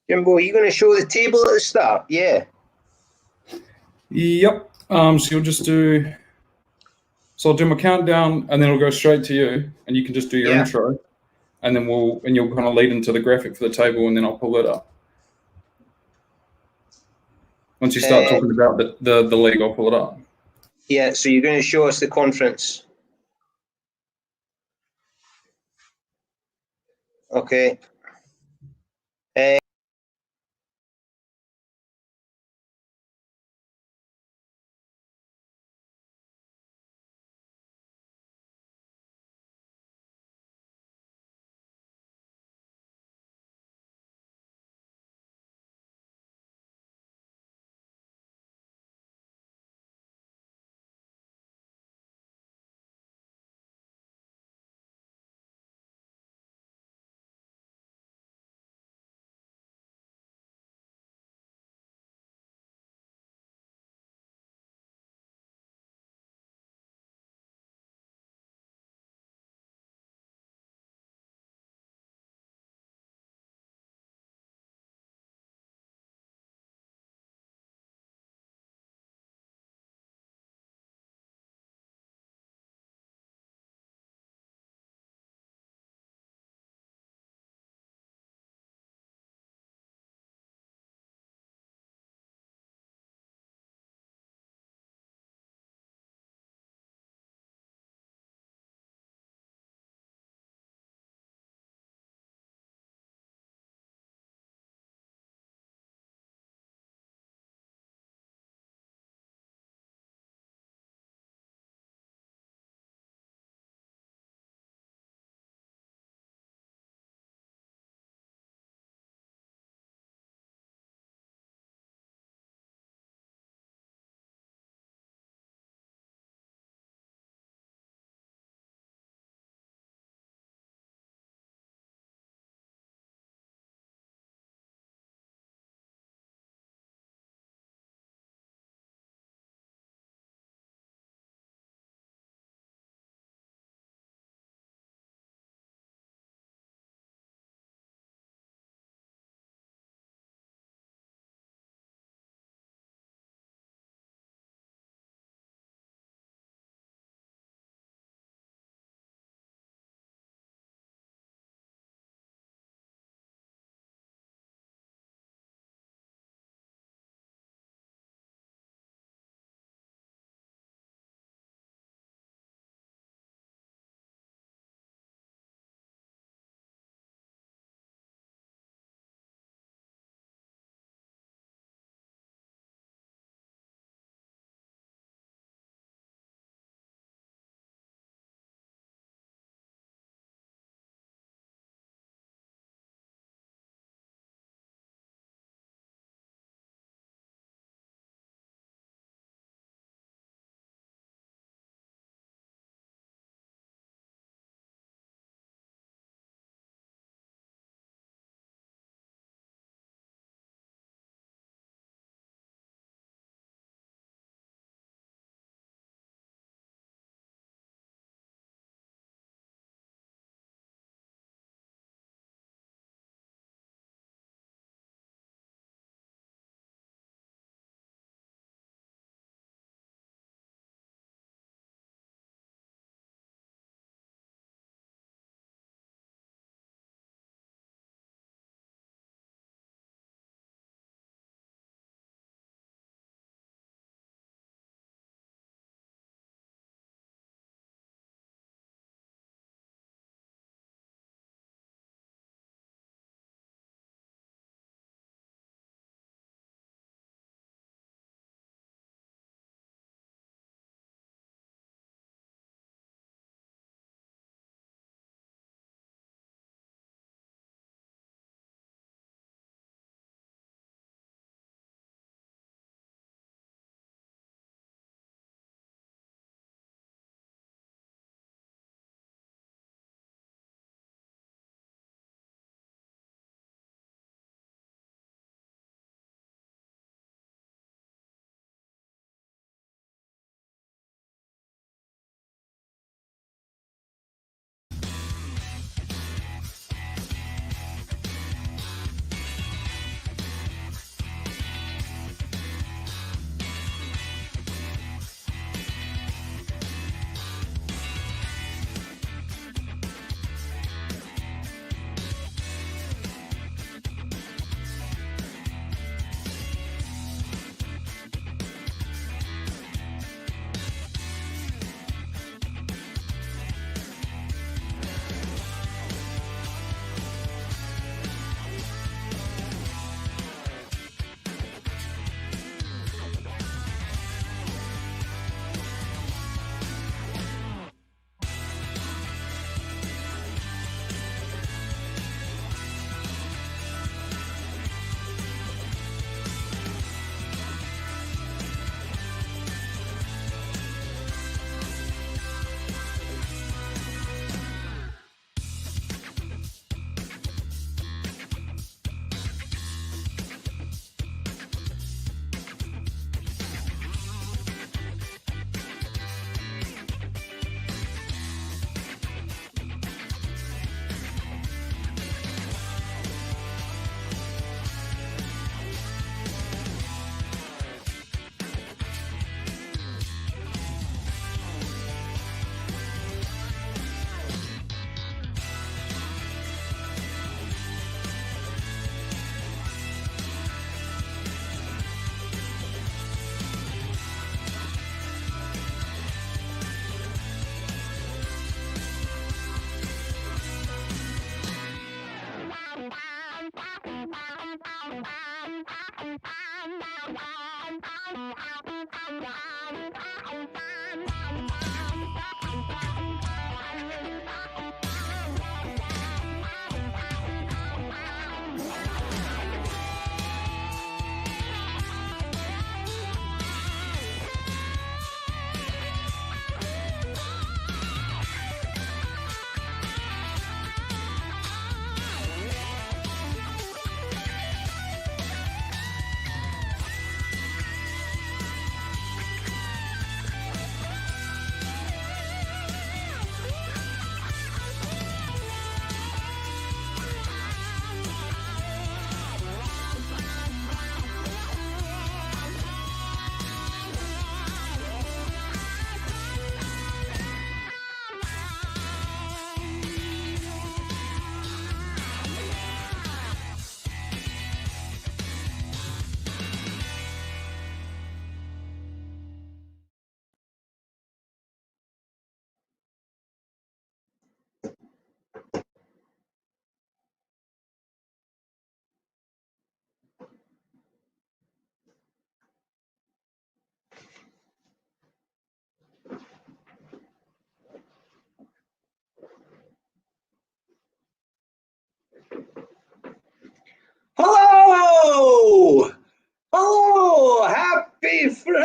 Jimbo, are you going to show the table at the start? Yeah. Yep. So you'll just do. So I'll do my countdown, and then it'll go straight to you, and you can just do your intro, and then you'll kind of lead into the graphic for the table, and then I'll pull it up. Once you start talking about the league, I'll pull it up. Yeah. So you're going to show us the conference. Okay.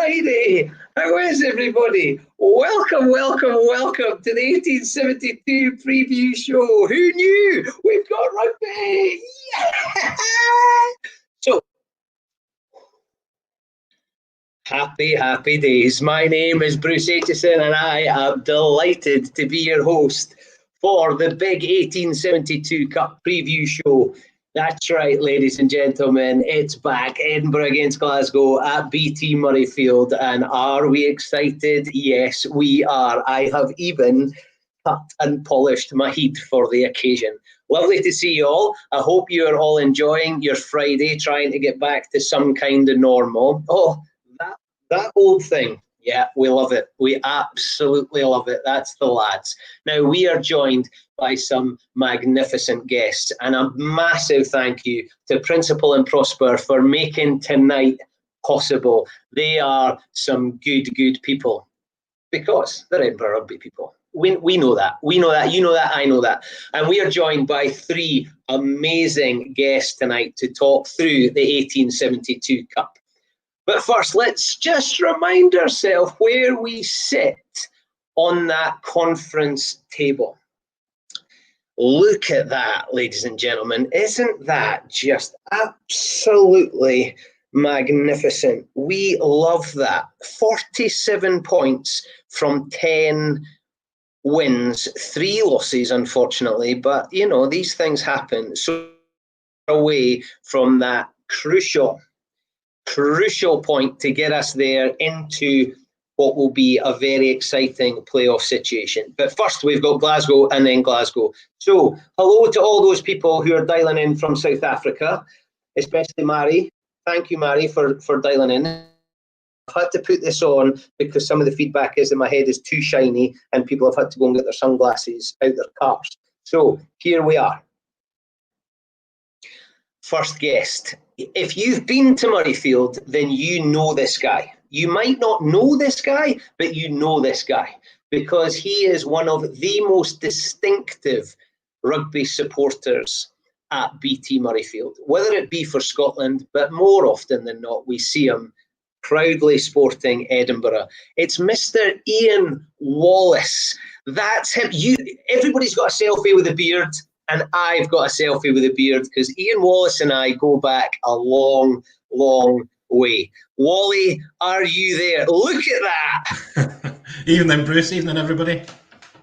Friday. How is everybody? Welcome, welcome, welcome to the 1872 preview show. Who knew? We've got rugby. Yeah! So, happy days. My name is 𝙏𝙊𝙉𝙄𝙃 and I am delighted to be your host for the big 1872 Cup preview show. That's right, ladies and gentlemen, it's back. Edinburgh against Glasgow at BT Murrayfield. And are we excited? Yes, we are. I have even cut and polished my head for the occasion. Lovely to see you all. I hope you are all enjoying your Friday, trying to get back to some kind of normal. Oh, that old thing. Yeah, we love it. We absolutely love it. That's the lads. Now, we are joined by some magnificent guests, and a massive thank you to Principal and Prosper for making tonight possible. They are some good people, because they're Edinburgh Rugby people. We know that. We know that. You know that. I know that. And we are joined by three amazing guests tonight to talk through the 1872 Cup. But first, let's just remind ourselves where we sit on that conference table. Look at that, ladies and gentlemen. Isn't that just absolutely magnificent? We love that. 47 points from 10 wins, 3 losses, unfortunately. But, you know, these things happen. So away from that crucial point to get us there into what will be a very exciting playoff situation. But first, we've got Glasgow and then Glasgow. So, hello to all those people who are dialing in from South Africa, especially Mari. Thank you, Mari, for dialing in. I've had to put this on because some of the feedback is that my head is too shiny and people have had to go and get their sunglasses out their cars. So, here we are. First guest. If you've been to Murrayfield, then you know this guy. You might not know this guy, but you know this guy because he is one of the most distinctive rugby supporters at BT Murrayfield, whether it be for Scotland, but more often than not, we see him proudly sporting Edinburgh. It's Mr. Ian Wallace. That's him. Everybody's got a selfie with a beard. And I've got a selfie with a beard because Ian Wallace and I go back a long way. Wally, are you there? Look at that. Evening, Bruce. Evening, everybody.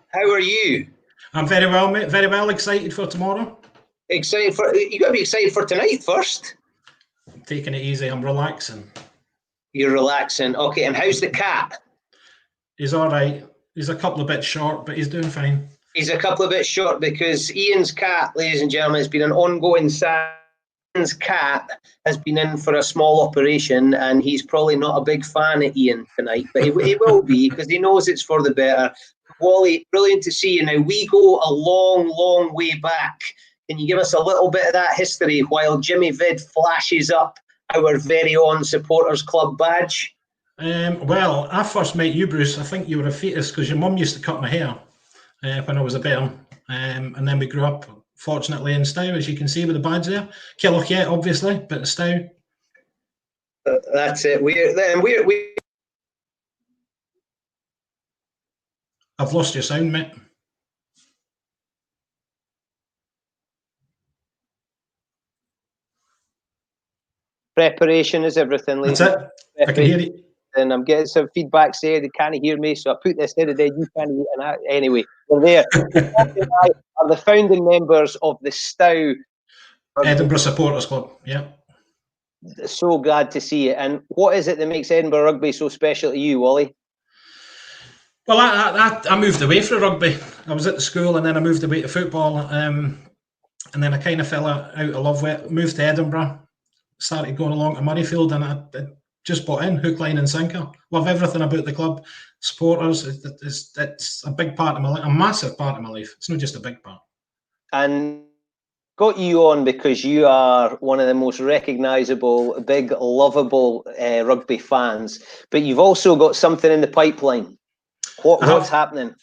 How are you? I'm very well, mate. Very well. Excited for tomorrow. Excited for? You got to be excited for tonight first. I'm taking it easy. I'm relaxing. You're relaxing. Okay, and how's the cat? He's all right. He's a couple of bits short, but he's doing fine. He's a couple of bits short because Ian's cat, ladies and gentlemen, has been an ongoing Ian's cat has been in for a small operation and he's probably not a big fan of Ian tonight, but he will be because he knows it's for the better. Wally, brilliant to see you. Now, we go a long way back. Can you give us a little bit of that history while Jimmy Vid flashes up our very own Supporters Club badge? Well, I first met you, Bruce. I think you were a fetus because your mum used to cut my hair. When I was a bairn, and then we grew up, fortunately, in 𝙏𝙊𝙉𝙄𝙃, as you can see with the badge there. 𝙏𝙊𝙉𝙃𝙃, yet, obviously, but 𝙏𝙊𝙉. That's it. We. I've lost your sound, mate. Preparation is everything, ladies. That's it. I can hear you. And I'm getting some feedback saying they can't hear me, so I put this there today. You can't hear, and anyway, we're there. I are the founding members of the 𝙏𝙊𝙉 Edinburgh Supporters Club. Yeah. So glad to see it. And what is it that makes Edinburgh Rugby so special to you, Wally? Well, I moved away from rugby. I was at the school, and then I moved away to football, and then I kind of fell out of love with it. Moved to Edinburgh, started going along to Murrayfield, and I just bought in, hook, line and sinker. Love everything about the club. Supporters, it's a big part of my life, a massive part of my life. It's not just a big part. And got you on because you are one of the most recognisable, big, lovable rugby fans. But you've also got something in the pipeline. What's happening?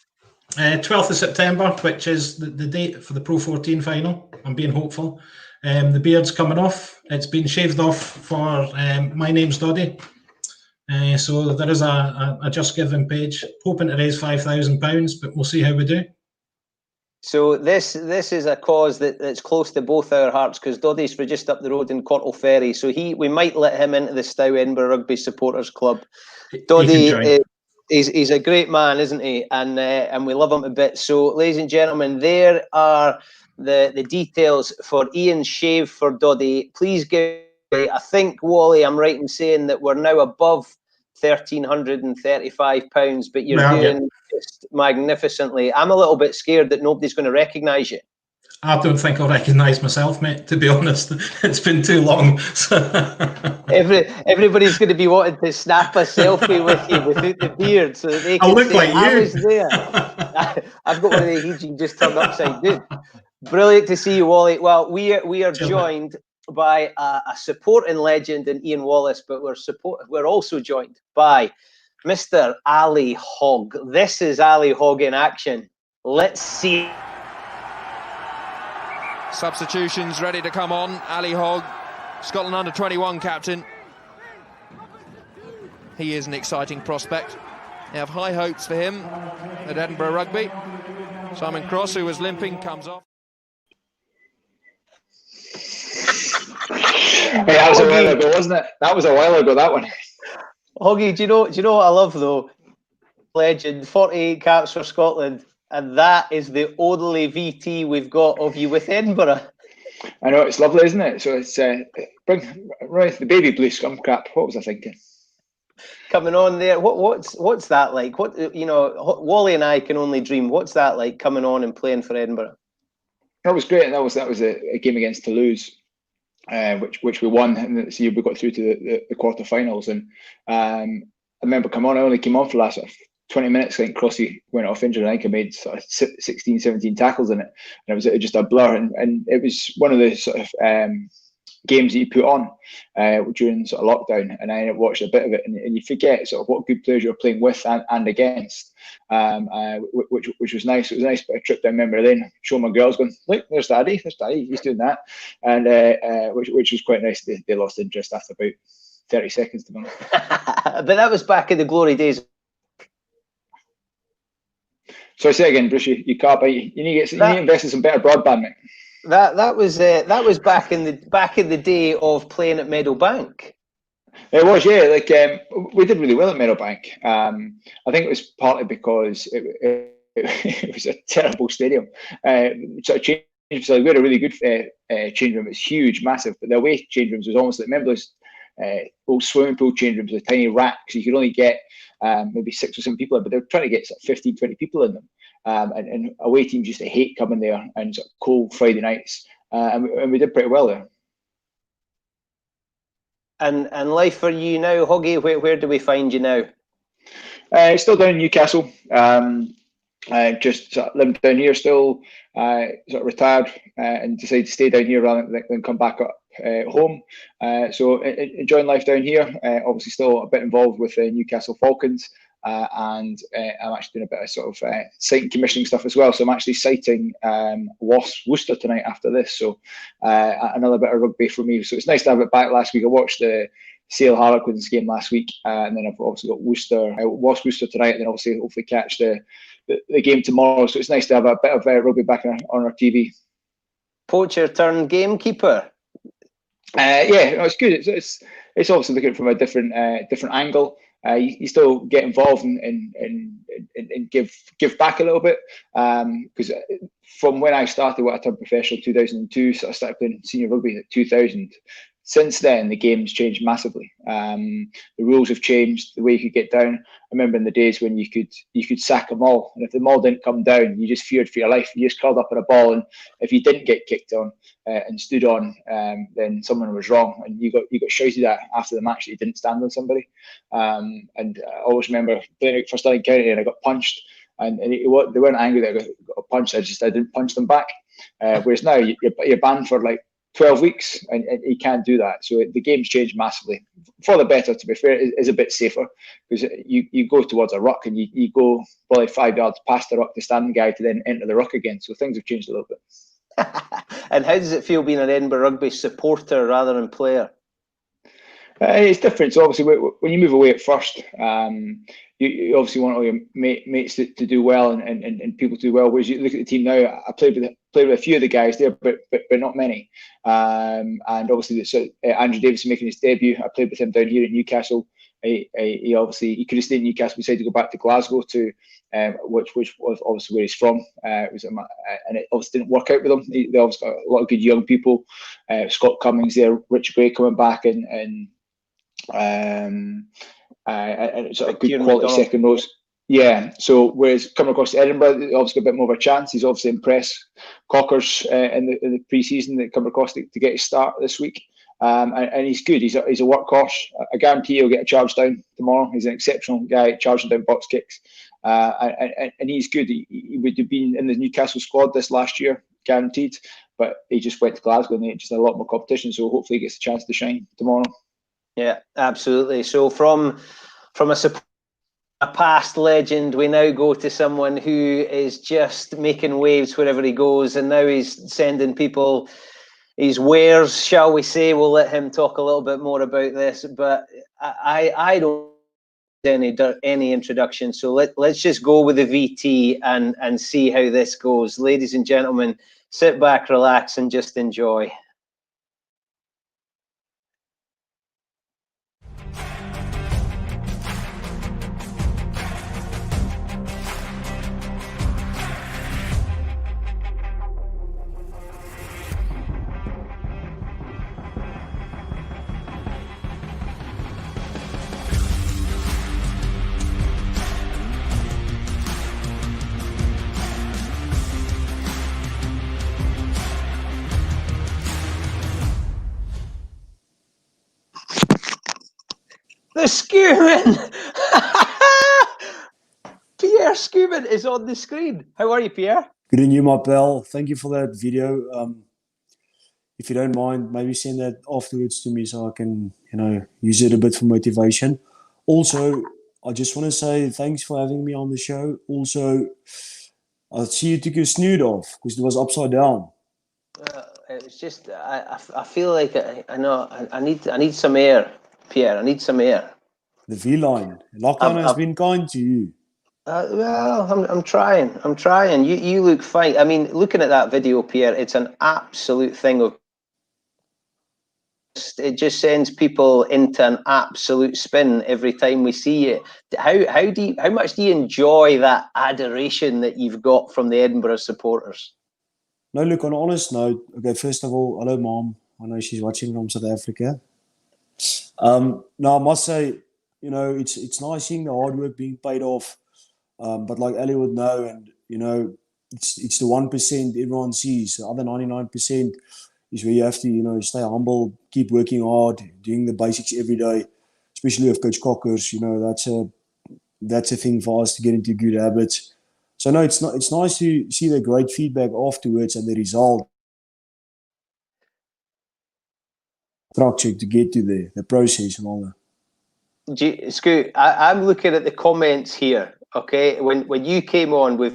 12th of September, which is the date for the Pro 14 final. I'm being hopeful. The beard's coming off. It's been shaved off for My Name's Doddy. So there is a Just Giving page, hoping to raise £5,000, but we'll see how we do. So this is a cause that's close to both our hearts, because Doddy's for just up the road in Cortal Ferry, so we might let him into the Stow Edinburgh Rugby Supporters Club. Doddy, he's a great man, isn't he? And we love him a bit. So, ladies and gentlemen, there are the details for Ian's shave for Doddy. Please give. I think, Wally, I'm right in saying that we're now above £1,335, but you're doing just magnificently. I'm a little bit scared that nobody's going to recognise you. I don't think I'll recognise myself, mate, to be honest. It's been too long. Everybody's going to be wanting to snap a selfie with you without the beard, so that they can look say, like you. I was there. I've got one of the Heejin just turned upside down. Brilliant to see you, Wally. Well, we are joined by a supporting legend in Ian Wallace, but we're also joined by Mr. Ali Hogg. This is Ali Hogg in action. Let's see. Substitutions ready to come on. Ali Hogg, Scotland under-21 captain. He is an exciting prospect. They have high hopes for him at Edinburgh Rugby. Simon Cross, who was limping, comes off. Hey, that was a while ago, wasn't it? That was a while ago, that one. Hoggy, do you know what I love though? Legend, 48 caps for Scotland, and that is the only VT we've got of you with Edinburgh. I know, it's lovely, isn't it? So it's bring right the baby blue scum crap. What was I thinking? Coming on there, what's that like? What, you know, Wally and I can only dream. What's that like, coming on and playing for Edinburgh? That was great. That was a game against Toulouse, which we won, and so we got through to the quarterfinals. And I remember I only came on for the last 20 minutes. I think Crossy went off injured. I think I made sort of 16, 17 tackles in it, and it was just a blur. And it was one of the sort of games that you put on during sort of lockdown, and I ended up watching a bit of it, and you forget sort of what good players you're playing with and against, which was nice. It was a nice bit of trip down memory lane. Showing my girls going, look, there's Daddy, he's doing that, and which was quite nice. They lost interest after about 30 seconds, to be honest. But that was back in the glory days. So I say again, Bruce, you can't buy. You need to invest in some better broadband, mate. That was back in the day of playing at Meadowbank. It was, yeah. Like we did really well at Meadowbank. I think it was partly because it was a terrible stadium. Sort of change. So we had a really good change room. It's huge, massive. But the away change rooms was almost like, remember those old swimming pool change rooms with tiny racks? You could only get maybe 6 or 7 people in, but they're trying to get sort of 15, 20 people in them. And away teams used to hate coming there, and sort of cold Friday nights, and we did pretty well there. And life for you now, Hoggy, where do we find you now? Still down in Newcastle. Just sort of living down here still. Sort of retired and decided to stay down here rather than come back up home. So enjoying life down here. Obviously still a bit involved with Newcastle Falcons. And I'm actually doing a bit of sort of site and commissioning stuff as well. So I'm actually sighting Wasps Worcester tonight after this. So another bit of rugby for me. So it's nice to have it back. Last week I watched the Sale Harlequins game last week, and then I've obviously got Wasps Worcester tonight, and then obviously hopefully catch the game tomorrow. So it's nice to have a bit of rugby back on our TV. Poacher turned gamekeeper. Yeah, it's good. It's obviously looking from a different angle. You still get involved and give back a little bit, because from when I started, I turned professional in 2002, so I started playing senior rugby in 2000. Since then, the game's changed massively. The rules have changed, the way you could get down. I remember in the days when you could sack a maul, and if the maul didn't come down, you just feared for your life. You just curled up on a ball, and if you didn't get kicked on and stood on, then someone was wrong, and you got shouted at after the match that you didn't stand on somebody. And I always remember playing for Stirling County, and I got punched, and they weren't angry that I got punched. I didn't punch them back. Whereas now you're banned for like 12 weeks, and you can't do that. So the game's changed massively for the better. To be fair, it is a bit safer, because you go towards a ruck, and you go probably 5 yards past the ruck to stand the guy to then enter the ruck again. So things have changed a little bit. And how does it feel being an Edinburgh Rugby supporter rather than player? It's different. So obviously, when you move away at first, you obviously want all your mates to do well and people to do well. Whereas you look at the team now, I played with a few of the guys there, but not many. And obviously, so Andrew Davison making his debut. I played with him down here at Newcastle. He obviously he could have stayed in Newcastle. He decided to go back to Glasgow which was obviously where he's from. And it obviously didn't work out with him. They obviously got a lot of good young people. Scott Cummings there, Richard Gray coming back, and sort of good quality second rows. Yeah. So whereas coming across to Edinburgh, they obviously got a bit more of a chance. He's obviously impressed Cockers in the pre-season that come across to get his start this week. And he's good. He's a workhorse. I guarantee he'll get a charge down tomorrow. He's an exceptional guy, charging down box kicks. And he's good. He would have been in the Newcastle squad this last year, guaranteed. But he just went to Glasgow and they just had a lot more competition. So hopefully he gets a chance to shine tomorrow. Yeah, absolutely. So from a past legend, we now go to someone who is just making waves wherever he goes, and now he's sending people his wares, shall we say. We'll let him talk a little bit more about this, but I don't need any introduction, so let's just go with the VT and see how this goes. Ladies and gentlemen, sit back, relax, and just enjoy. The Schoeman! Pierre Schoeman is on the screen. How are you, Pierre? Good on you, my pal. Thank you for that video. If you don't mind, maybe send that afterwards to me so I can, use it a bit for motivation. Also, I just want to say thanks for having me on the show. Also, I see you took your snoot off because it was upside down. It was just, I feel like I need some air, Pierre. I need some air. The V-line. Lockdown has been kind to you. Well, I'm trying. You look fine. I mean, looking at that video, Pierre, it's an absolute thing of. It just sends people into an absolute spin every time we see it. How much do you enjoy that adoration that you've got from the Edinburgh supporters? No, look, on an honest note, okay, first of all, hello, Mom. I know she's watching from South Africa. No, I must say, it's nice seeing the hard work being paid off. But like Ali would know, and, it's the 1% everyone sees. The other 99% is where you have to, stay humble, keep working hard, doing the basics every day, especially with Coach Cockers. That's a thing for us to get into good habits. So no, it's nice to see the great feedback afterwards and the result structure to get to the process and all that. Scoot, I'm looking at the comments here. Okay, when you came on with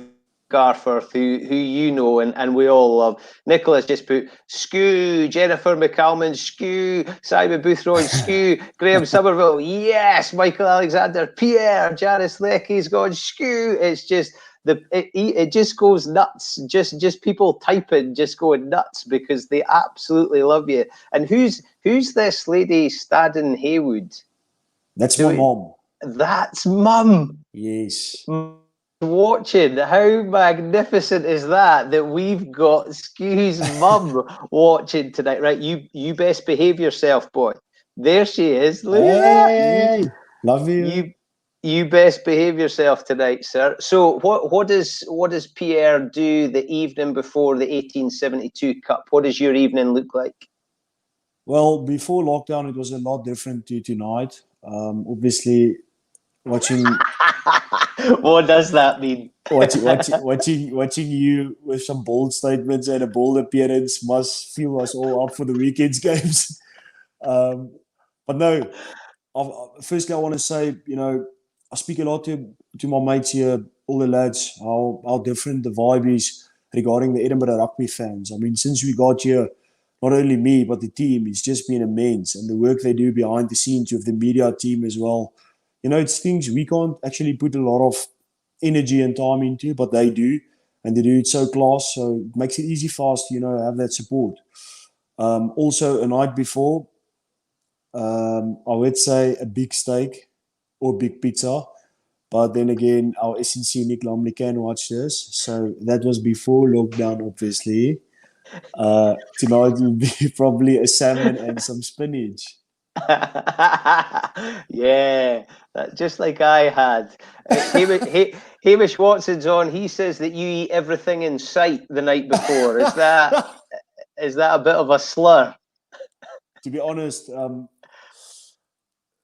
Garforth, who you know and we all love, Nicholas just put Scoo, Jennifer McCalman, Scoo, Simon Boothroyd, Scoo, Graham Somerville, yes, Michael Alexander, Pierre, Janice Lecky's gone Scoo. It's just it just goes nuts. Just people typing, just going nuts because they absolutely love you. And who's this lady, Staden Haywood? That's my mom. That's Mum. Yes. Watching. How magnificent is that we've got Skew's mum watching tonight, right? You best behave yourself, boy. There she is. Hey, love you. You best behave yourself tonight, sir. So what does Pierre do the evening before the 1872 Cup? What does your evening look like? Well, before lockdown, it was a lot different to tonight. Obviously, watching. What does that mean? watching you with some bold statements and a bold appearance must fuel us all up for the weekend's games. But no, firstly, I want to say, I speak a lot to my mates here, all the lads, how different the vibe is regarding the Edinburgh Rugby fans. I mean, since we got here, not only me, but the team, it's just been immense. And the work they do behind the scenes with the media team as well. You know, it's things we can't actually put a lot of energy and time into, but they do. And they do it so class. So it makes it easy for us to, you know, have that support. Also, a night before, I would say a big steak or big pizza. But then again, our SNC Nick Lumley can watch this. So that was before lockdown, obviously. Tonight will be probably a salmon and some spinach. Yeah, just like I had. Hamish Watson's on. He says that you eat everything in sight the night before. Is that a bit of a slur? To be honest,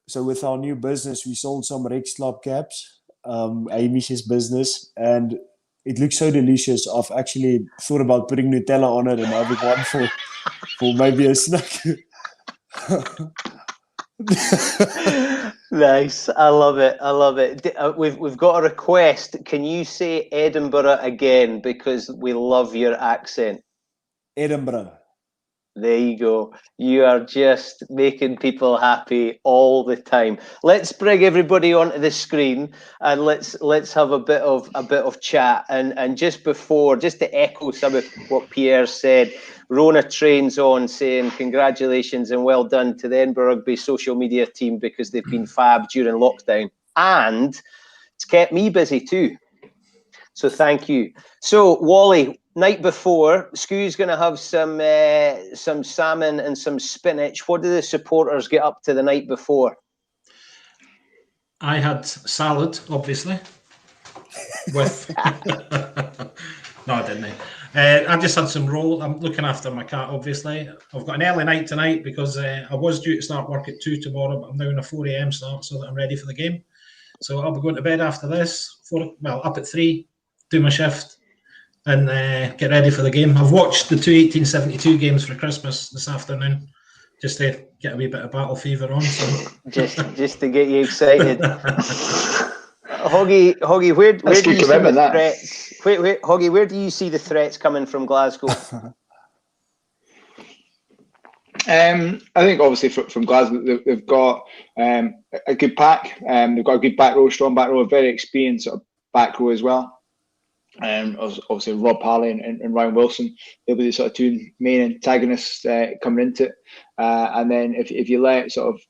so with our new business, we sold some Rex Club caps, Hamish's business, and it looks so delicious. I've actually thought about putting Nutella on it and having one for maybe a snack. Nice, I love it. I love it. We've got a request. Can you say Edinburgh again, because we love your accent? Edinburgh. There you go. You are just making people happy all the time. Let's bring everybody onto the screen and let's have a bit of chat. And just to echo some of what Pierre said, Rona Train's on saying congratulations and well done to the Edinburgh Rugby social media team, because they've been fab during lockdown, and it's kept me busy too. So thank you. So Wally, night before, Skoo's going to have some salmon and some spinach. What do the supporters get up to the night before? I had salad, obviously. With no, I didn't. I just had some roll. I'm looking after my cat, obviously. I've got an early night tonight because I was due to start work at 2 tomorrow, but I'm now in a 4 a.m. start so that I'm ready for the game. So I'll be going to bed after this, up at 3, do my shift, and get ready for the game. I've watched the 2 1872 games for Christmas this afternoon, just to get a wee bit of battle fever on. So. just to get you excited. Hoggy, where do you see the threats? Hoggy, where do you see the threats coming from Glasgow? I think obviously from Glasgow they've got a good pack. They've got a good back row, strong back row, a very experienced sort of back row as well. Obviously Rob Parley and Ryan Wilson, they'll be the sort of two main antagonists coming into it. And then if you let sort of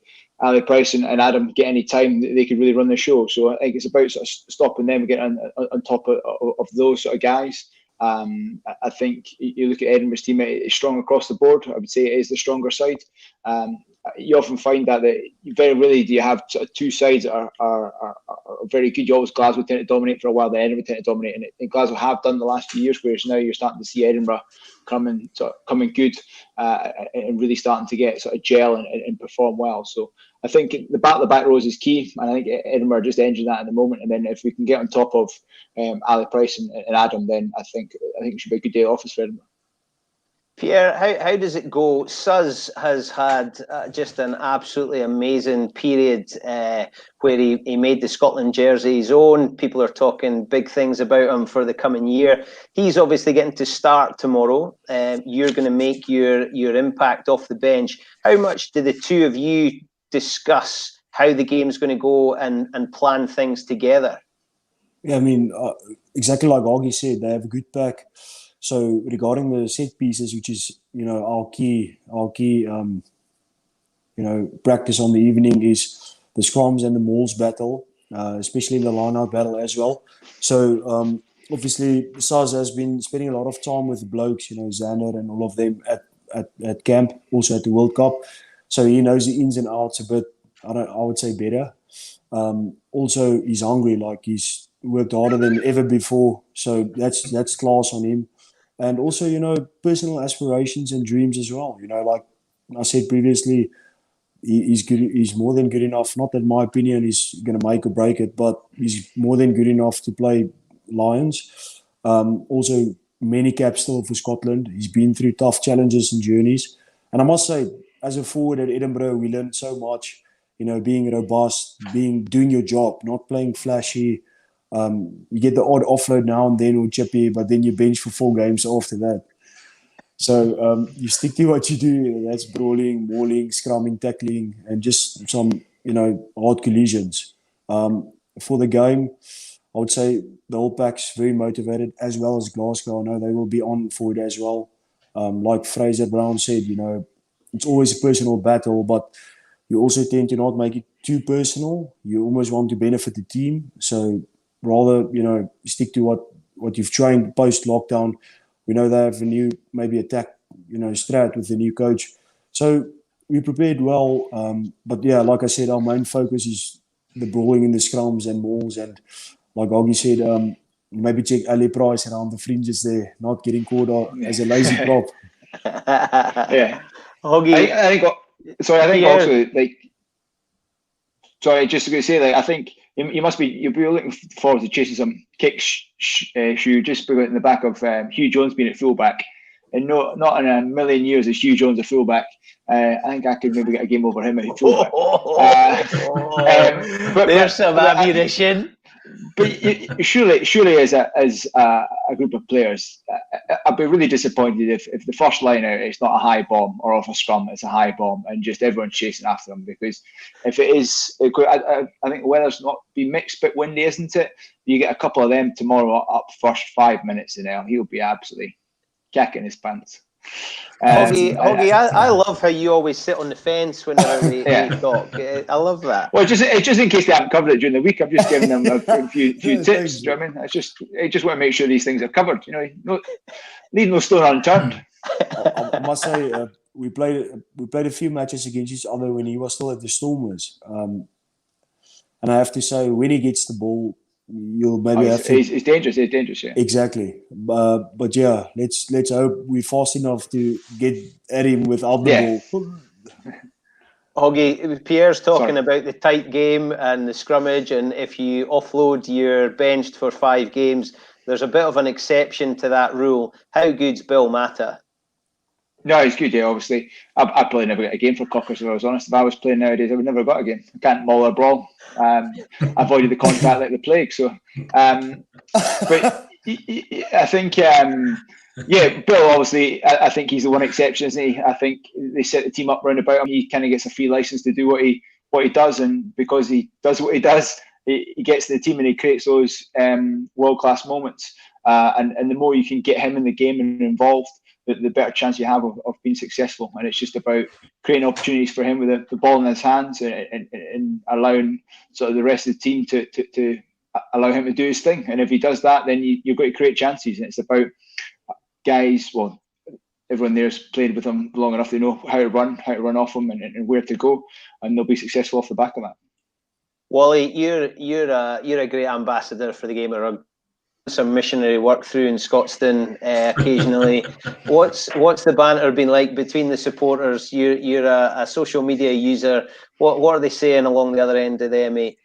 Ali Price and Adam get any time, they could really run the show. So I think it's about sort of stopping them and getting on top of those sort of guys. I think you look at Edinburgh's team, it's strong across the board. I would say it is the stronger side. You often find that very rarely do you have sort of two sides that are very good. You always Glasgow tend to dominate for a while, then Edinburgh tend to dominate, and Glasgow have done the last few years, whereas now you're starting to see Edinburgh coming good and really starting to get sort of gel and perform well. So I think the back rows is key, and I think Edinburgh are just entering that at the moment. And then if we can get on top of Ali Price and Adam, then I think it should be a good day of office for Edinburgh. Pierre, how does it go? Suz has had just an absolutely amazing period where he made the Scotland jersey his own. People are talking big things about him for the coming year. He's obviously getting to start tomorrow. You're going to make your impact off the bench. How much do the two of you discuss how the game's going to go and plan things together? Yeah, I mean, exactly like Augie said, they have a good pack. So regarding the set pieces, which is, our key, practice on the evening is the scrums and the mauls battle, especially in the line-out battle as well. So obviously, Saz has been spending a lot of time with the blokes, Xander and all of them at camp, also at the World Cup. So he knows the ins and outs a bit, I would say better. Also, he's hungry, like he's worked harder than ever before. So that's class on him. And also, personal aspirations and dreams as well. Like I said previously, he's good. He's more than good enough. Not that my opinion is going to make or break it, but he's more than good enough to play Lions. Also, many caps still for Scotland. He's been through tough challenges and journeys. And I must say, as a forward at Edinburgh, we learned so much. Being robust, doing your job, not playing flashy. You get the odd offload now and then or chippy, but then you bench for 4 games after that. So you stick to what you do. That's brawling, mauling, scrumming, tackling, and just some, hard collisions. For the game, I would say the whole pack's very motivated, as well as Glasgow. I know they will be on for it as well. Like Fraser Brown said, it's always a personal battle, but you also tend to not make it too personal. You almost want to benefit the team. So rather, stick to what you've trained post-lockdown. We know they have a new, maybe attack, strat with the new coach. So we prepared well. But yeah, like I said, our main focus is the brawling in the scrums and mauls. And like Hoggy said, maybe check Ali Price around the fringes there, not getting caught out as a lazy prop. Yeah. Hoggy. I think also, like, sorry, just to say, I think you'll be looking forward to chasing some kicks, Shoe, just in the back of Hugh Jones being at fullback. And not in a million years is Hugh Jones a fullback. I think I could maybe get a game over him at fullback. There's some ammunition. But surely as a group of players, I'd be really disappointed if the first line out it's not a high bomb, or off a scrum it's a high bomb and just everyone's chasing after them. Because if it is, I think the weather's not be mixed but windy, isn't it? You get a couple of them tomorrow up first 5 minutes in there, he'll be absolutely kicking his pants. Hoggy, I love how you always sit on the fence whenever we talk. I love that. Well, just in case they haven't covered it during the week, I'm just giving them a few tips. Do you know what I mean? I just want to make sure these things are covered. Leave no stone unturned. I must say, we played a few matches against each other when he was still at the Stormers, and I have to say, when he gets the ball, you'll maybe have to. It's dangerous. It's dangerous. Yeah. Exactly. But yeah, let's hope we're fast enough to get at him without the ball. Hoggy, Pierre's talking about the tight game and the scrummage, and if you offload, you're benched for 5 games. There's a bit of an exception to that rule. How good's 𝙏𝙊𝙉𝙃𝙏? No, he's good, yeah, obviously. I'd probably never get a game for Cockers, if I was honest. If I was playing nowadays, I would never got a game. I can't maul or brawl. I avoided the contact like the plague. So, but I think, Bill, obviously, I think he's the one exception, isn't he? I think they set the team up round about him. He kind of gets a free license to do what he does, and because he does what he does, he gets the team and he creates those world-class moments. And the more you can get him in the game and involved, the better chance you have of being successful. And it's just about creating opportunities for him with the ball in his hands and allowing sort of the rest of the team to allow him to do his thing. And if he does that, then you've got to create chances. And it's about guys, well, everyone there's played with him long enough, they know how to run off him and where to go, and they'll be successful off the back of that. Wally, you're a great ambassador for the game of rugby. Some missionary work through in Scotstoun occasionally. What's the banter been like between the supporters? You're a social media user. What are they saying along the other end of the M8?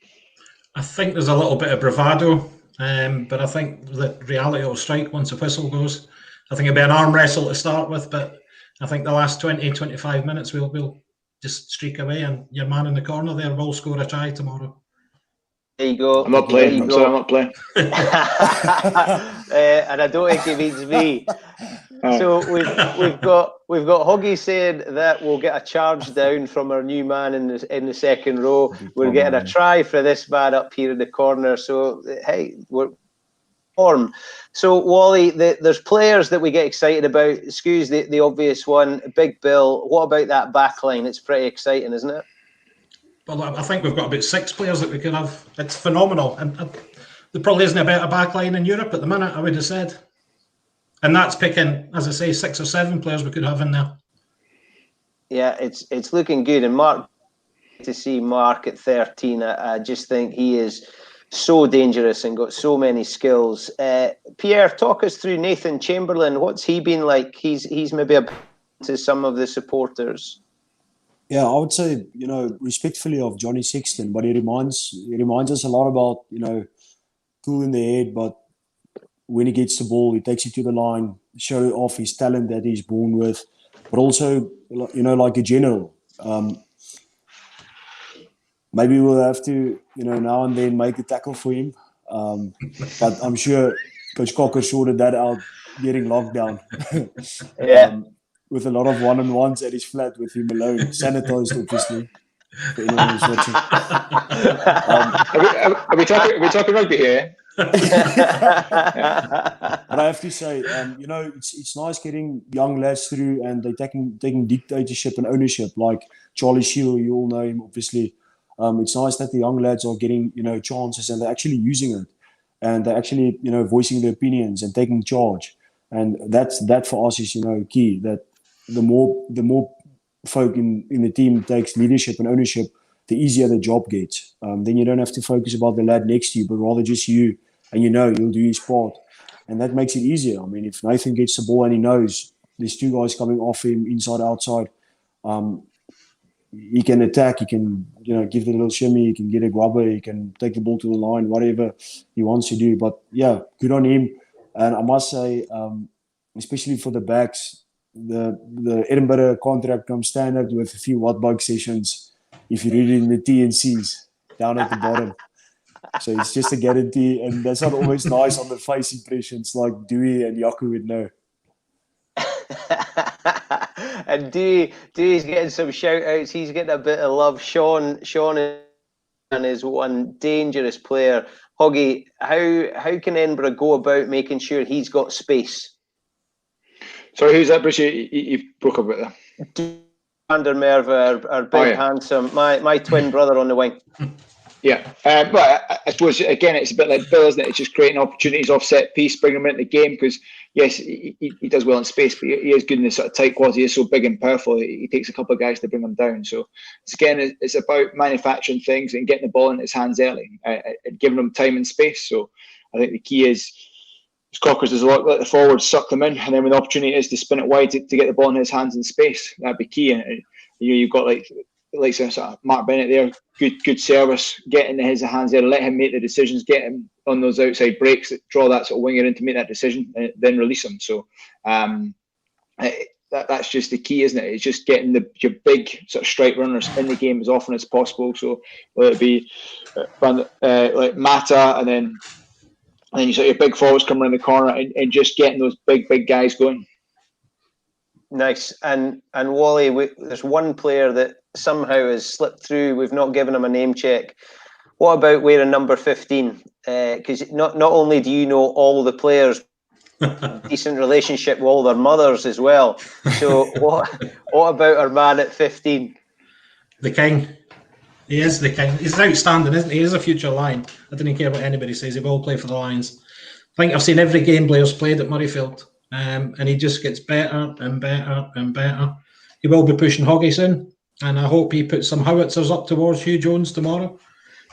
I think there's a little bit of bravado, but I think that reality will strike once the whistle goes. I think it'll be an arm wrestle to start with, but I think the last 20-25 minutes we'll just streak away, and your man in the corner there will score a try tomorrow. There you go. I'm not playing. I'm sorry, I'm not playing. And I don't think he means me. So we've got Hoggy saying that we'll get a charge down from our new man in the second row. We're getting a try for this man up here in the corner. So hey, we're form. So Wally, there's players that we get excited about. Excuse the obvious one, Big Bill. What about that back line? It's pretty exciting, isn't it? Well, I think we've got about 6 players that we could have. It's phenomenal. And there probably isn't a better back line in Europe at the minute, I would have said. And that's picking, as I say, 6 or 7 players we could have in there. Yeah, it's looking good. And Mark, to see Mark at 13, I just think he is so dangerous and got so many skills. Pierre, talk us through Nathan Chamberlain. What's he been like? He's maybe a bit to some of the supporters. Yeah, I would say, respectfully of Johnny Sexton, but he reminds us a lot about, cool in the head, but when he gets the ball, he takes it to the line, show off his talent that he's born with, but also, like a general. Maybe we'll have to, now and then make a tackle for him. But I'm sure Coach Cocker sorted that out during lockdown. Yeah. With a lot of one-on-ones at his flat with him alone, sanitized, obviously. For anyone who's watching. Are we talking rugby here? But I have to say, it's nice getting young lads through, and they're taking dictatorship and ownership. Like Charlie Shield, you all know him, obviously. It's nice that the young lads are getting, chances, and they're actually using it, and they're actually, voicing their opinions and taking charge. And that for us is, key. That the more folk in the team takes leadership and ownership, the easier the job gets. Then you don't have to focus about the lad next to you, but rather just you, and he'll do his part. And that makes it easier. I mean, if Nathan gets the ball and he knows there's two guys coming off him, inside, outside, he can attack, he can, give the little shimmy, he can get a grubber, he can take the ball to the line, whatever he wants to do. But yeah, good on him. And I must say, especially for the backs, the Edinburgh contract comes standard with a few watt bug sessions, if you read it in the TNCs, down at the bottom. So it's just a guarantee, and that's not always nice on the face impressions like Dewey and Yaku would know. And Dewey's getting some shout outs. He's getting a bit of love. Sean is one dangerous player. Hoggy, how can Edinburgh go about making sure he's got space? Sorry, who's that, Bruce? You broke up a bit there. Vander Merwe, our big, handsome, my twin brother on the wing. Yeah, but I suppose, again, it's a bit like Bill, isn't it? It's just creating opportunities off set piece, bringing him into the game, because, yes, he does well in space, but he is good in the sort of tight quads. He is so big and powerful, he takes a couple of guys to bring him down. So, it's about manufacturing things and getting the ball in his hands early and giving him time and space. So, I think the key is Cockers does a lot, let the forwards suck them in, and then when the opportunity is to spin it wide to get the ball in his hands in space, that'd be key. And you've got like sort of Mark Bennett there, good service, get into his hands there, let him make the decisions, get him on those outside breaks, draw that sort of winger in to make that decision, and then release him. So that's just the key, isn't it? It's just getting your big sort of strike runners in the game as often as possible. So whether it be like Mata, and then you saw your big forwards come around the corner, and just getting those big guys going. Nice. And Wally, there's one player that somehow has slipped through. We've not given him a name check. What about wearing number 15? Because not only do you know all the players, decent relationship with all their mothers as well. So what about our man at 15? The king. He is the king. He's outstanding, isn't he? He is a future Lion. I don't care what anybody says. He will play for the Lions. I think I've seen every game Blair's played at Murrayfield, and he just gets better and better and better. He will be pushing Hoggy soon, and I hope he puts some howitzers up towards Hugh Jones tomorrow.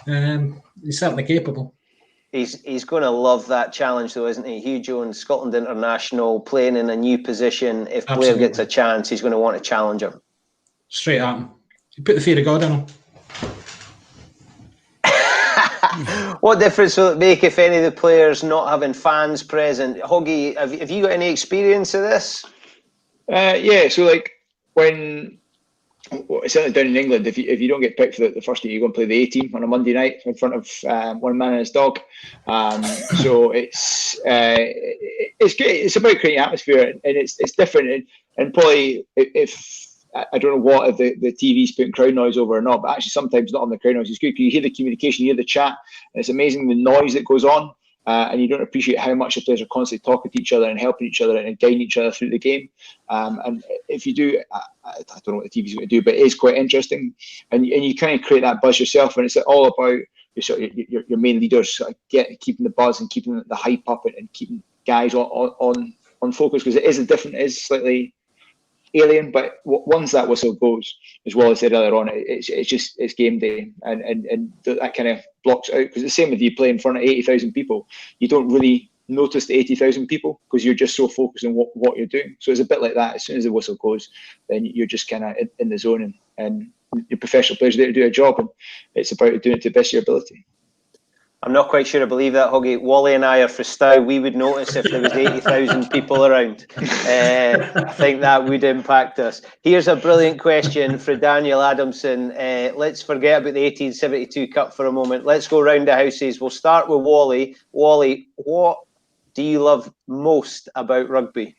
He's certainly capable. He's going to love that challenge, though, isn't he? Hugh Jones, Scotland international, playing in a new position. If Absolutely. Blair gets a chance, he's going to want to challenge him. Straight at him. You put the fear of God in him. What difference will it make if any of the players not having fans present? Hoggy, have you got any experience of this? Yeah, so like when certainly down in England, if you don't get picked for the first year, you go and play the A team on a Monday night in front of one man and his dog. So it's great. It's about creating atmosphere, and it's different. And probably if I don't know what if the TV's putting crowd noise over or not, but actually sometimes not on the crowd noise. It's good because you hear the communication, you hear the chat, and it's amazing the noise that goes on, and you don't appreciate how much the players are constantly talking to each other and helping each other and guiding each other through the game. And if you do, I don't know what the TV's going to do, but it is quite interesting, and you kind of create that buzz yourself, and it's all about your main leaders keeping the buzz and keeping the hype up and keeping guys on focus, because it is slightly alien, but once that whistle goes, as well as said earlier on, it's game day, and that kind of blocks out, because it's the same with you playing in front of 80,000 people. You don't really notice the 80,000 people because you're just so focused on what you're doing. So it's a bit like that. As soon as the whistle goes, then you're just kind of in the zone, and your professional players are there to do a job, and it's about doing it to the best of your ability. I'm not quite sure I believe that, Hoggy. Wally and I are for Stow. We would notice if there was 80,000 people around. I think that would impact us. Here's a brilliant question for Daniel Adamson. Let's forget about the 1872 Cup for a moment. Let's go round the houses. We'll start with Wally. Wally, what do you love most about rugby?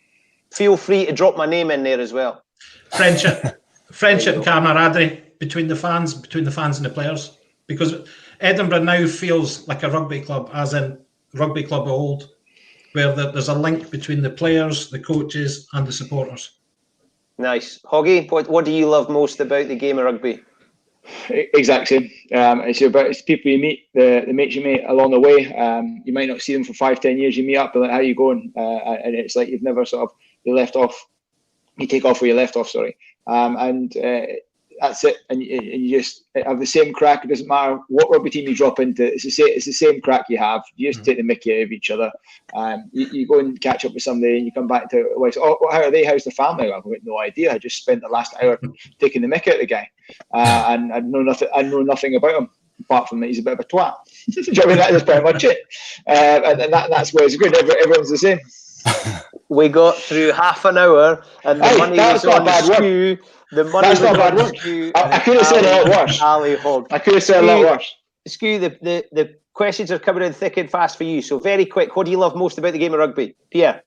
Feel free to drop my name in there as well. Friendship and camaraderie between the fans and the players. Because Edinburgh now feels like a rugby club, as in rugby club of old, where there's a link between the players, the coaches, and the supporters. Nice. Hoggy, what do you love most about the game of rugby? Exact same. It's people you meet, the mates you meet along the way. You might not see them for 5-10 years. You meet up, and like, how you going? And it's like you've never you take off where you left off. Sorry. That's it. And you just have the same crack. It doesn't matter what rugby team you drop into. It's the same crack you have. You just take the mickey out of each other. You go and catch up with somebody, and you come back to like, oh, how are they? How's the family? I've got no idea. I just spent the last hour taking the mickey out of the guy, and I know nothing about him apart from that he's a bit of a twat. Do you know what I mean? That's pretty much it. And that's where it's good. Everyone's the same. We got through half an hour, and the money was on Skew. The money was on Skew. I could have said a lot worse. Ali Hogg. I could have said a lot worse. Skew, the questions are coming in thick and fast for you. So very quick, what do you love most about the game of rugby? Pierre?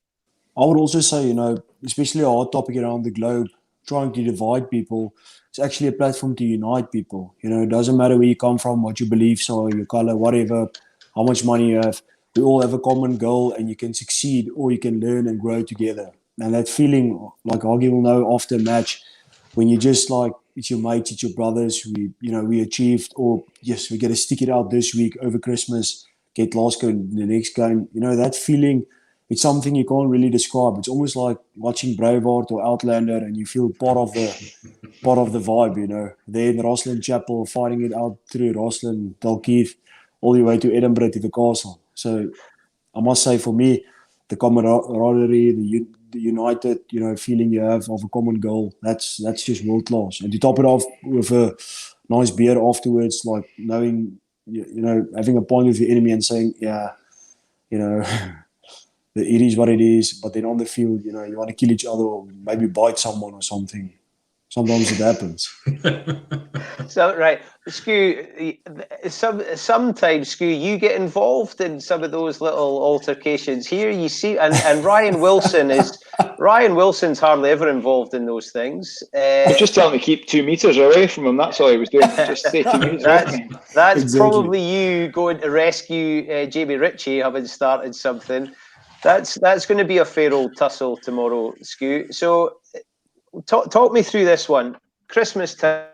I would also say, especially a hot topic around the globe, trying to divide people. It's actually a platform to unite people. It doesn't matter where you come from, what your beliefs are, your color, whatever, how much money you have. We all have a common goal, and you can succeed or you can learn and grow together. And that feeling, like Hoggy will know after a match, when you just like, it's your mates, it's your brothers, we achieved, or yes, we get to stick it out this week over Christmas, get Glasgow in the next game. That feeling, it's something you can't really describe. It's almost like watching Braveheart or Outlander, and you feel part of the vibe, There in Roslyn Chapel, fighting it out through Roslyn, Dalkeith, all the way to Edinburgh to the castle. So I must say, for me, the camaraderie, the united, feeling you have of a common goal, that's just world class. And to top it off with a nice beer afterwards, like knowing, having a point with the enemy and saying, yeah, it is what it is. But then on the field, you want to kill each other or maybe bite someone or something. Sometimes it happens. So right, Skew. Sometimes Skew, you get involved in some of those little altercations. Here you see, and Ryan Wilson's hardly ever involved in those things. Just tell me to keep 2 meters away from him. That's all he was doing. Just stay 2 meters away from me. That's Exactly. Probably you going to rescue Jamie Ritchie, having started something. That's going to be a fair old tussle tomorrow, Skew. So. Talk me through this one. Christmas time,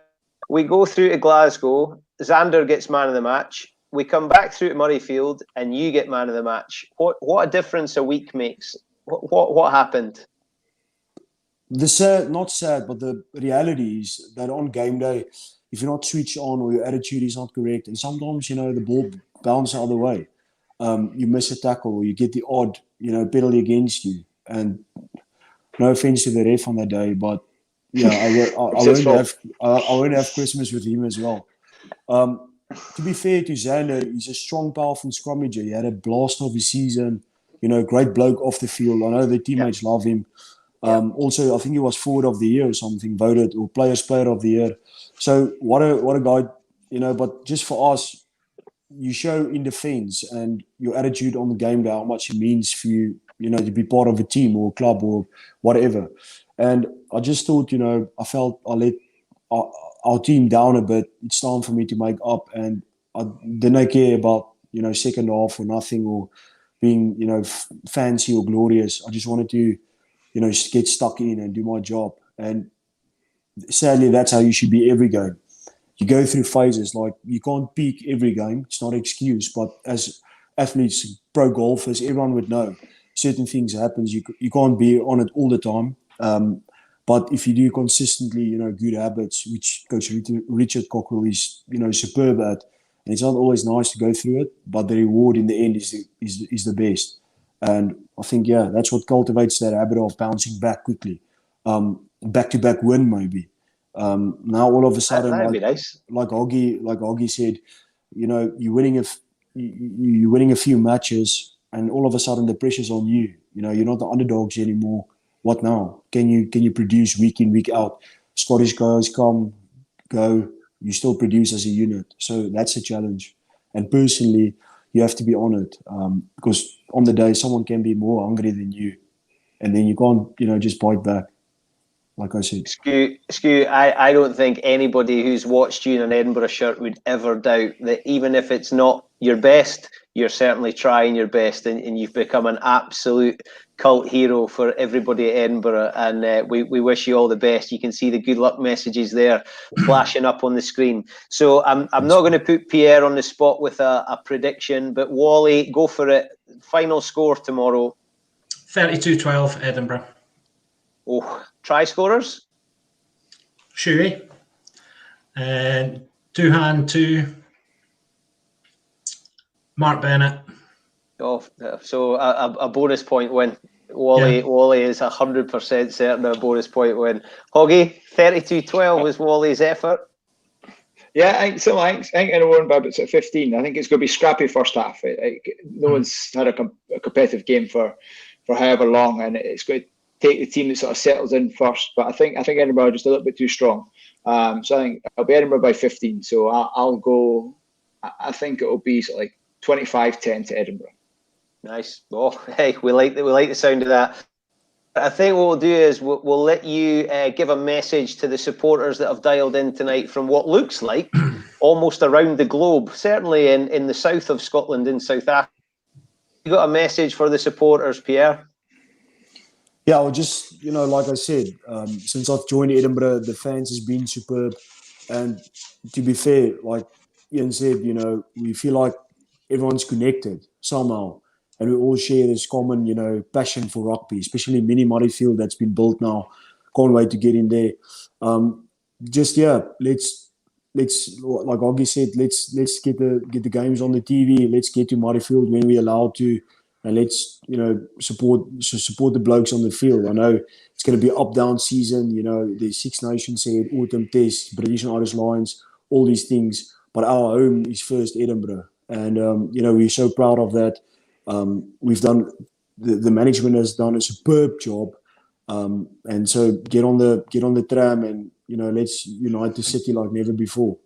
we go through to Glasgow. Xander gets man of the match. We come back through to Murrayfield, and you get man of the match. What a difference a week makes. What happened? Not sad, but the reality is that on game day, if you're not switched on or your attitude is not correct, and sometimes the ball bounces the other way, you miss a tackle or you get the odd penalty against you, and. No offense to the ref on that day, but yeah, I won't have Christmas with him as well. To be fair to Xander, he's a strong, powerful scrummager. He had a blast of his season. Great bloke off the field. I know the teammates love him. Also, I think he was forward of the year or something, voted, or player of the year. So what a guy, But just for us, you show in defence and your attitude on the game day how much it means for you. To be part of a team or a club or whatever. And I just thought, I felt I let our team down a bit. It's time for me to make up. And I didn't care about, second half or nothing or being, fancy or glorious. I just wanted to, get stuck in and do my job. And sadly, that's how you should be every game. You go through phases. Like, you can't peak every game. It's not an excuse. But as athletes, pro golfers, everyone would know. Certain things happens. You can't be on it all the time. But if you do consistently, good habits, which Coach Richard Cockrell is, superb at, and it's not always nice to go through it, but the reward in the end is the best. And I think, that's what cultivates that habit of bouncing back quickly. Back-to-back win, maybe. Now all of a sudden, that'd be nice. like Hoggy said, you're winning a few matches. And all of a sudden, the pressure's on you. You're not the underdogs anymore. What now? Can you produce week in, week out? Scottish guys go. You still produce as a unit. So that's a challenge. And personally, you have to be on it, because on the day someone can be more hungry than you, and then you can't, just bite back. Like I said, Skew, I don't think anybody who's watched you in an Edinburgh shirt would ever doubt that even if it's not your best, you're certainly trying your best, and you've become an absolute cult hero for everybody at Edinburgh. And we wish you all the best. You can see the good luck messages there flashing up on the screen. So I'm not going to put Pierre on the spot with a prediction, but Wally, go for it. Final score tomorrow. 32-12 Edinburgh. Oh, try scorers? Shuey. 𝙏𝙊𝙉𝙃𝙏 2. Mark Bennett. Oh, so a bonus point win. Wally is 100% certain a bonus point win. Hoggy, 32-12 was Wally's effort. Yeah, I think in a won by about 15. I think it's going to be scrappy first half. No one's had a competitive game for however long, and it's going to take the team that sort of settles in first. But I think Edinburgh are just a little bit too strong. So I think I'll be Edinburgh by 15. So I'll go. I think it will be sort of like 25-10 to Edinburgh. Nice. Oh, hey, we like the sound of that. I think what we'll do is we'll let you give a message to the supporters that have dialed in tonight from what looks like almost around the globe, certainly in the south of Scotland, in South Africa. You got a message for the supporters, Pierre? Yeah, well, just, like I said, since I've joined Edinburgh, the fans has been superb. And to be fair, like Ian said, we feel like everyone's connected somehow. And we all share this common, passion for rugby, especially mini Murrayfield that's been built now. Can't wait to get in there. Let's like Hoggy said, let's get the games on the TV. Let's get to Murrayfield when we're allowed to, and let's support the blokes on the field. I know it's going to be up-down season. The Six Nations said autumn test, British and Irish Lions, all these things. But our home is first Edinburgh, and we're so proud of that. We've done the management has done a superb job, and so get on the tram and let's unite the city like never before.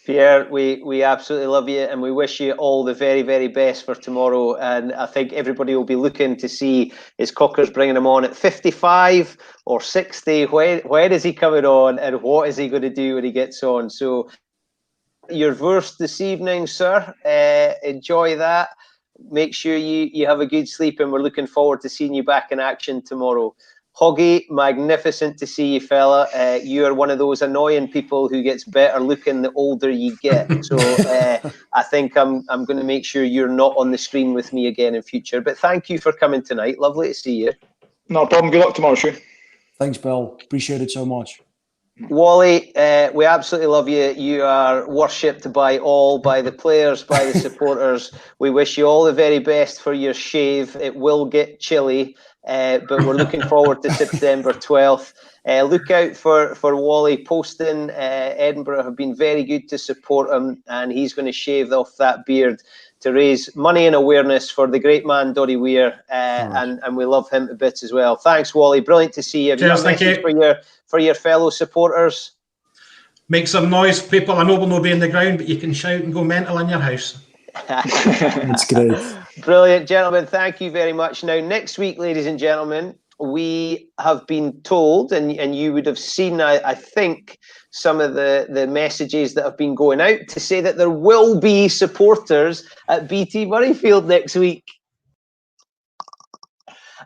Pierre, we absolutely love you, and we wish you all the very, very best for tomorrow. And I think everybody will be looking to see, is Cockers bringing him on at 55 or 60? Where is he coming on, and what is he going to do when he gets on? So your verse this evening, sir. Enjoy that. Make sure you have a good sleep, and we're looking forward to seeing you back in action tomorrow. Hoggy, magnificent to see you, fella. You are one of those annoying people who gets better looking the older you get. So I think I'm going to make sure you're not on the screen with me again in future. But thank you for coming tonight. Lovely to see you. No problem. Good luck tomorrow, Shu. Thanks, pal. Appreciate it so much. Wally, we absolutely love you. You are worshipped by all, by the players, by the supporters. We wish you all the very best for your shave. It will get chilly, but we're looking forward to September 12th. Look out for Wally posting. Edinburgh have been very good to support him, and he's going to shave off that beard to raise money and awareness for the great man Doddy Weir, and we love him to bits as well. Thanks, Wally. Brilliant to see you. Have you got a message for your fellow supporters? Make some noise, people. I know we'll not be in the ground, but you can shout and go mental in your house. That's great. Brilliant, gentlemen. Thank you very much. Now, next week, ladies and gentlemen, we have been told, and you would have seen, I think, some of the messages that have been going out to say that there will be supporters at BT Murrayfield next week.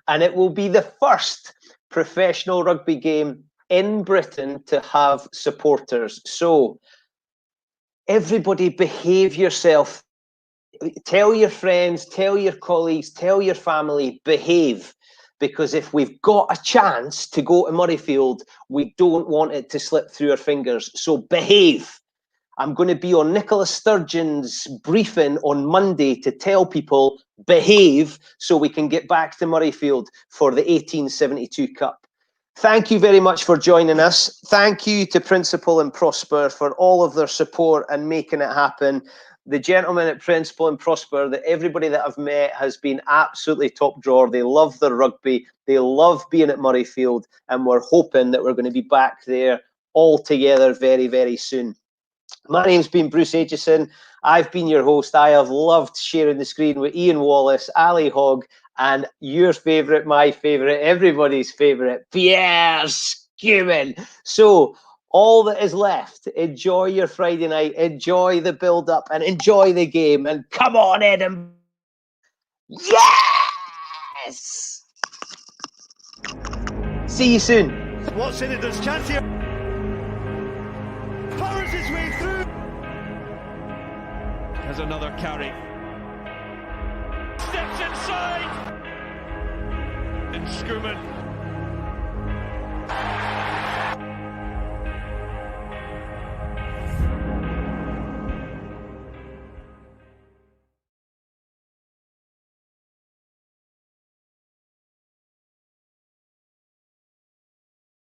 And it will be the first professional rugby game in Britain to have supporters. So everybody behave yourself. Tell your friends, tell your colleagues, tell your family, behave. Because if we've got a chance to go to Murrayfield, we don't want it to slip through our fingers. So behave. I'm going to be on Nicola Sturgeon's briefing on Monday to tell people behave so we can get back to Murrayfield for the 1872 Cup. Thank you very much for joining us. Thank you to Principal and Prosper for all of their support and making it happen. The gentlemen at Principal and Prosper, that everybody that I've met has been absolutely top drawer. They love their rugby. They love being at Murrayfield, and we're hoping that we're going to be back there all together very, very soon. My name's been Bruce Aitchison. I've been your host. I have loved sharing the screen with Ian Wallace, Ali Hogg, and your favourite, my favourite, everybody's favourite, Pierre Schoeman. So all that is left, enjoy your Friday night, enjoy the build-up, and enjoy the game. And come on, Edinburgh. Yes! See you soon. What's in it? There's chance here. Powers his way through. Has another carry. Steps inside. And Schoeman